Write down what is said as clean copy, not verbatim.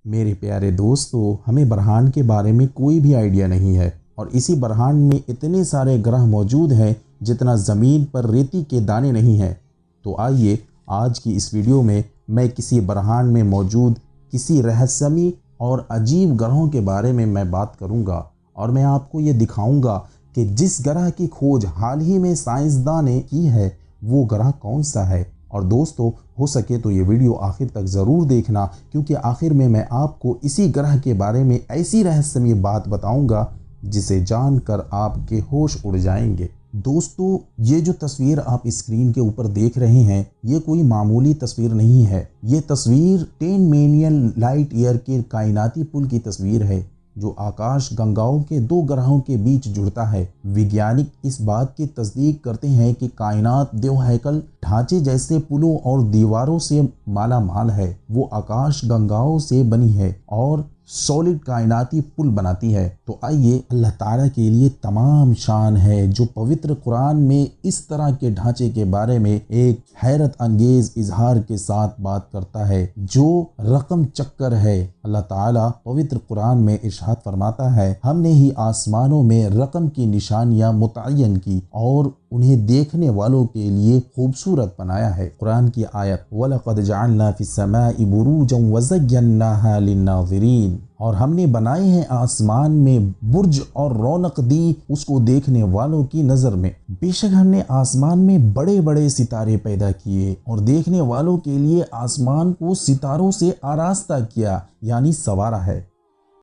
मेरे प्यारे दोस्तों, हमें ब्रह्मांड के बारे में कोई भी आइडिया नहीं है और इसी ब्रह्मांड में इतने सारे ग्रह मौजूद हैं जितना ज़मीन पर रेती के दाने नहीं हैं। तो आइए आज की इस वीडियो में मैं किसी ब्रह्मांड में मौजूद किसी रहस्यमयी और अजीब ग्रहों के बारे में मैं बात करूंगा और मैं आपको ये दिखाऊंगा कि जिस ग्रह की खोज हाल ही में साइंसदान ने की है वो ग्रह कौन सा है। और दोस्तों, हो सके तो ये वीडियो आखिर तक ज़रूर देखना, क्योंकि आखिर में मैं आपको इसी ग्रह के बारे में ऐसी रहस्यमयी बात बताऊंगा जिसे जानकर आपके होश उड़ जाएंगे। दोस्तों, ये जो तस्वीर आप स्क्रीन के ऊपर देख रहे हैं ये कोई मामूली तस्वीर नहीं है। ये तस्वीर 10 मिलियन लाइट ईयर के कायनाती पुल की तस्वीर है जो आकाश गंगाओं के दो ग्रहों के बीच जुड़ता है। वैज्ञानिक इस बात की तस्दीक करते हैं कि कायनात देवहैकल ढांचे जैसे पुलों और दीवारों से माला माल है। वो आकाश गंगाओं से बनी है और सॉलिड कायनाती पुल बनाती है। तो आइए, अल्लाह ताला के लिए तमाम शान है जो पवित्र कुरान में इस तरह के ढांचे के बारे में एक हैरत अंगेज इजहार के साथ बात करता है जो रकम चक्कर है। अल्लाह ताला पवित्र कुरान में इरशाद फरमाता है, हमने ही आसमानों में रकम की निशानियां मुतय्यन की और उन्हें देखने वालों के लिए खूबसूरत बनाया है। कुरान की आयत, वलक़द जअलना फ़िस्समाइ बुरूजन वज़य्यन्नाहा लिन्नाज़िरीन, और हमने बनाए हैं आसमान में बुर्ज और रौनक दी उसको देखने वालों की नज़र में। बेशक हमने आसमान में बड़े बड़े सितारे पैदा किए और देखने वालों के लिए आसमान को सितारों से आरास्ता किया, यानी संवारा है।